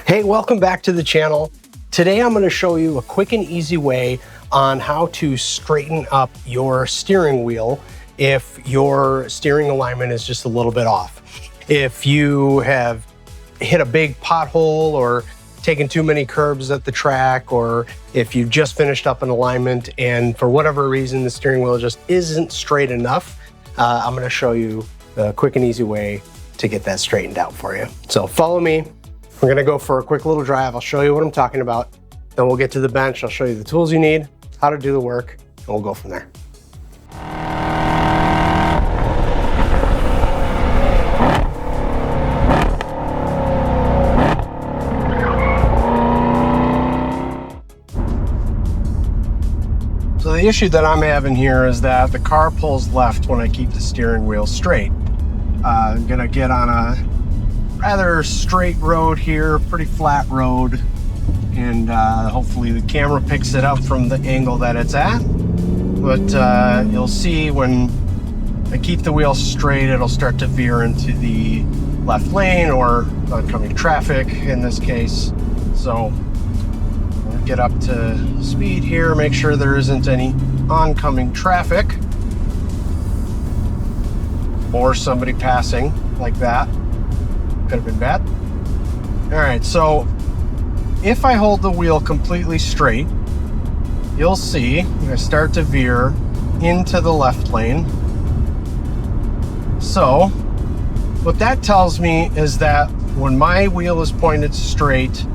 Hey, welcome back to the channel. Today I'm going to show you a quick and easy way on how to straighten up your steering wheel if your steering alignment is just a little bit off. If you have hit a big pothole or taken too many curbs at the track, or if you've just finished up an alignment and for whatever reason the steering wheel just isn't straight enough, I'm going to show you a quick and easy way to get that straightened out for you. So follow me. We're gonna go for a quick little drive. I'll show you what I'm talking about. Then we'll get to the bench. I'll show you the tools you need, how to do the work, and we'll go from there. So the issue that I'm having here is that the car pulls left when I keep the steering wheel straight. I'm gonna get on a rather straight road here, pretty flat road, and hopefully the camera picks it up from the angle that it's at. But you'll see when I keep the wheel straight, it'll start to veer into the left lane or oncoming traffic in this case. So we'll get up to speed here, make sure there isn't any oncoming traffic or somebody passing like that. Could have been bad. All right, so if I hold the wheel completely straight, you'll see I start to veer into the left lane. So what that tells me is that when my wheel is pointed straight,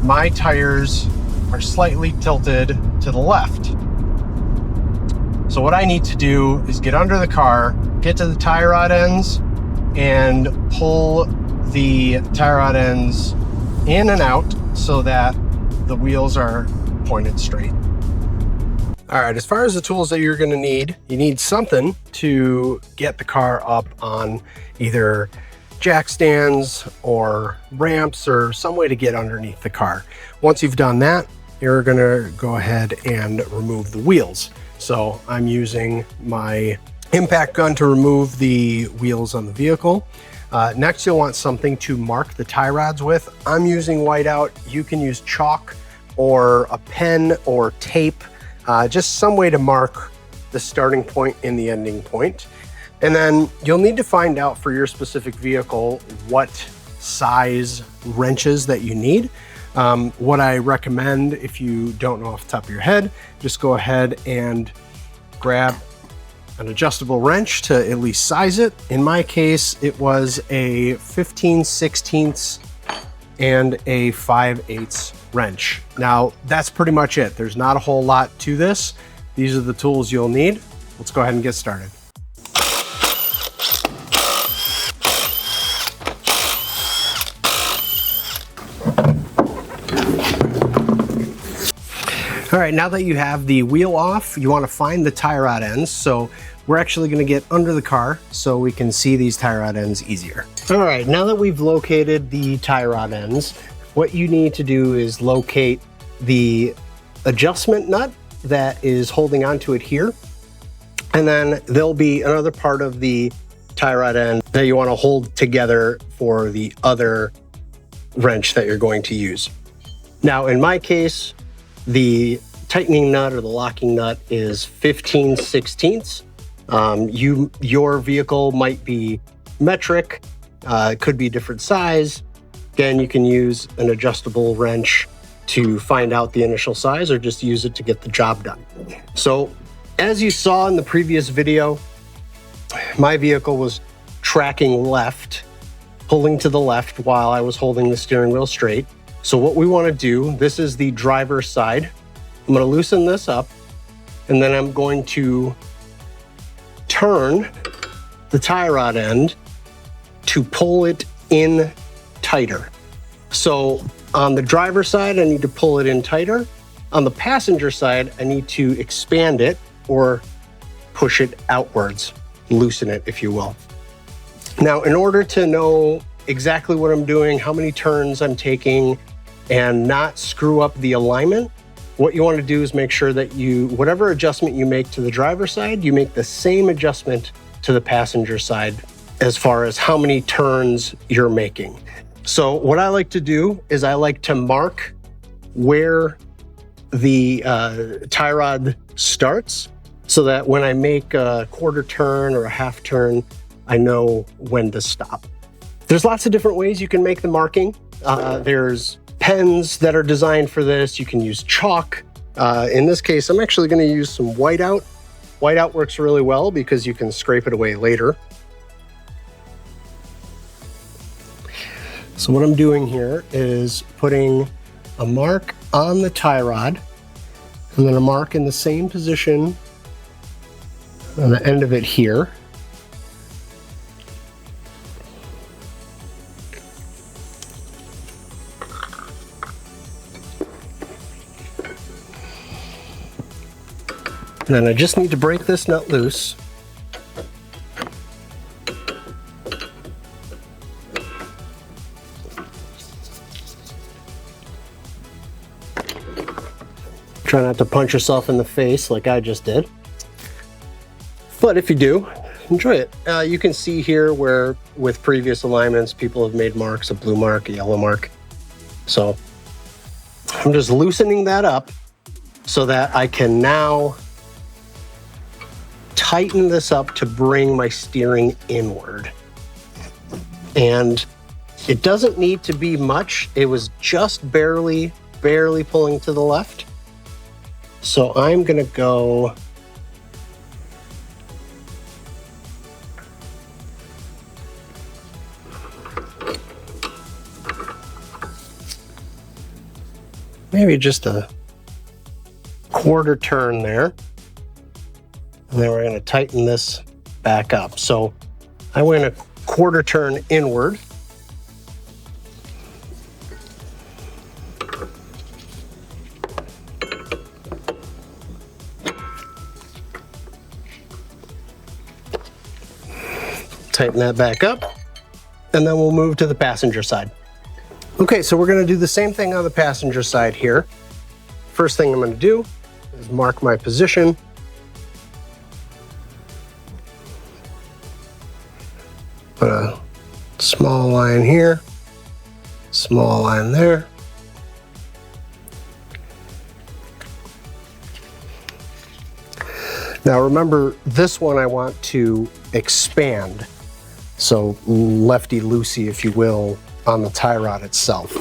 my tires are slightly tilted to the left. So what I need to do is get under the car, get to the tie rod ends, and pull the tie rod ends in and out so that the wheels are pointed straight. All right, as far as the tools that you're gonna need, you need something to get the car up on either jack stands or ramps or some way to get underneath the car. Once you've done that, you're gonna go ahead and remove the wheels. So I'm using my impact gun to remove the wheels on the vehicle. Next, you'll want something to mark the tie rods with. I'm using whiteout. You can use chalk or a pen or tape, just some way to mark the starting point and the ending point. And then you'll need to find out for your specific vehicle what size wrenches that you need. What I recommend, if you don't know off the top of your head, just go ahead and grab an adjustable wrench to at least size it. In my case, it was a 15/16 and a 5/8 wrench. Now, that's pretty much it. There's not a whole lot to this. These are the tools you'll need. Let's go ahead and get started. All right, now that you have the wheel off, you want to find the tie rod ends. So we're actually going to get under the car so we can see these tie rod ends easier. All right, now that we've located the tie rod ends, what you need to do is locate the adjustment nut that is holding onto it here. And then there'll be another part of the tie rod end that you want to hold together for the other wrench that you're going to use. Now, in my case, the tightening nut or the locking nut is 15/16. Your vehicle might be metric, it could be different size. Again, you can use an adjustable wrench to find out the initial size or just use it to get the job done. So as you saw in the previous video, my vehicle was tracking left, pulling to the left while I was holding the steering wheel straight. So what we want to do, this is the driver's side. I'm going to loosen this up, and then I'm going to turn the tie rod end to pull it in tighter. So on the driver's side, I need to pull it in tighter. On the passenger side, I need to expand it or push it outwards, loosen it, if you will. Now, in order to know exactly what I'm doing, how many turns I'm taking, and not screw up the alignment, what you want to do is make sure that whatever adjustment you make to the driver's side, you make the same adjustment to the passenger side as far as how many turns you're making. So what I like to do is I like to mark where the tie rod starts so that when I make a quarter turn or a half turn, I know when to stop. There's lots of different ways you can make the marking. There's pens that are designed for this. You can use chalk. In this case, I'm actually going to use some whiteout. Whiteout works really well because you can scrape it away later. So what I'm doing here is putting a mark on the tie rod and then a mark in the same position on the end of it here. And then I just need to break this nut loose. Try not to punch yourself in the face like I just did. But if you do, enjoy it. You can see here where with previous alignments, people have made marks, a blue mark, a yellow mark. So I'm just loosening that up so that I can now tighten this up to bring my steering inward. And it doesn't need to be much. It was just barely pulling to the left. So I'm gonna go maybe just a quarter turn there. And then we're going to tighten this back up. So I went a quarter turn inward. Tighten that back up. And then we'll move to the passenger side. Okay, so we're going to do the same thing on the passenger side here. First thing I'm going to do is mark my position. Put a small line here, small line there. Now remember, this one I want to expand. So lefty-loosey, if you will, on the tie rod itself.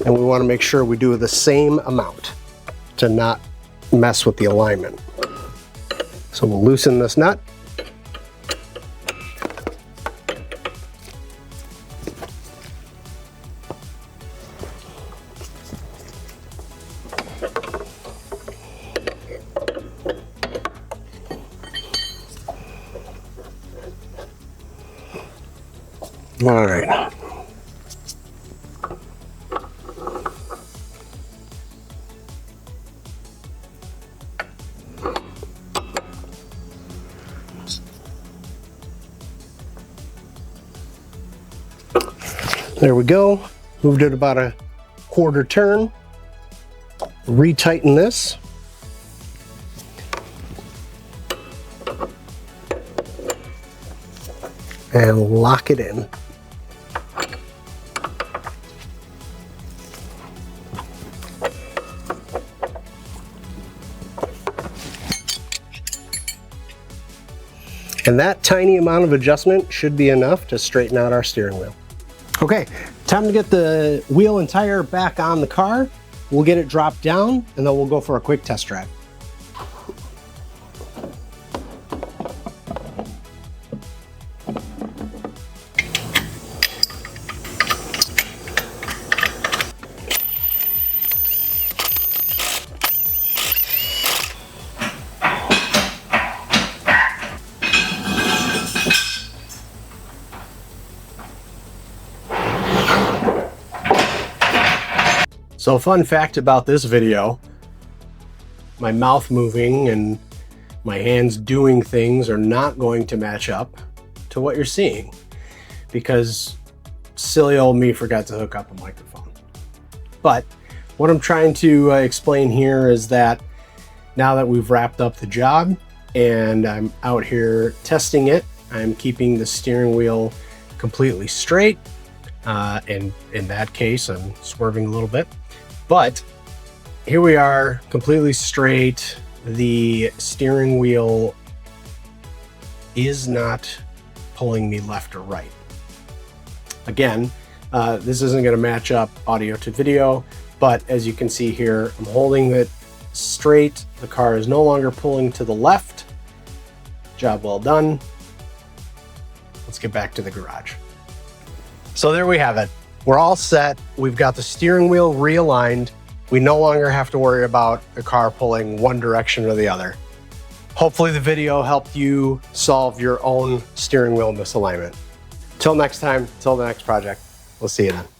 And we want to make sure we do the same amount to not mess with the alignment. So we'll loosen this nut. All right. There we go. Moved it about a quarter turn. Retighten this. And lock it in. And that tiny amount of adjustment should be enough to straighten out our steering wheel. Okay, time to get the wheel and tire back on the car. We'll get it dropped down and then we'll go for a quick test drive. So fun fact about this video, my mouth moving and my hands doing things are not going to match up to what you're seeing because silly old me forgot to hook up a microphone. But what I'm trying to explain here is that now that we've wrapped up the job and I'm out here testing it, I'm keeping the steering wheel completely straight. And in that case, I'm swerving a little bit. But here we are, completely straight. The steering wheel is not pulling me left or right. Again, this isn't going to match up audio to video, but as you can see here, I'm holding it straight. The car is no longer pulling to the left. Job well done. Let's get back to the garage. So there we have it. We're all set. We've got the steering wheel realigned. We no longer have to worry about the car pulling one direction or the other. Hopefully the video helped you solve your own steering wheel misalignment. Till next time, till the next project, we'll see you then.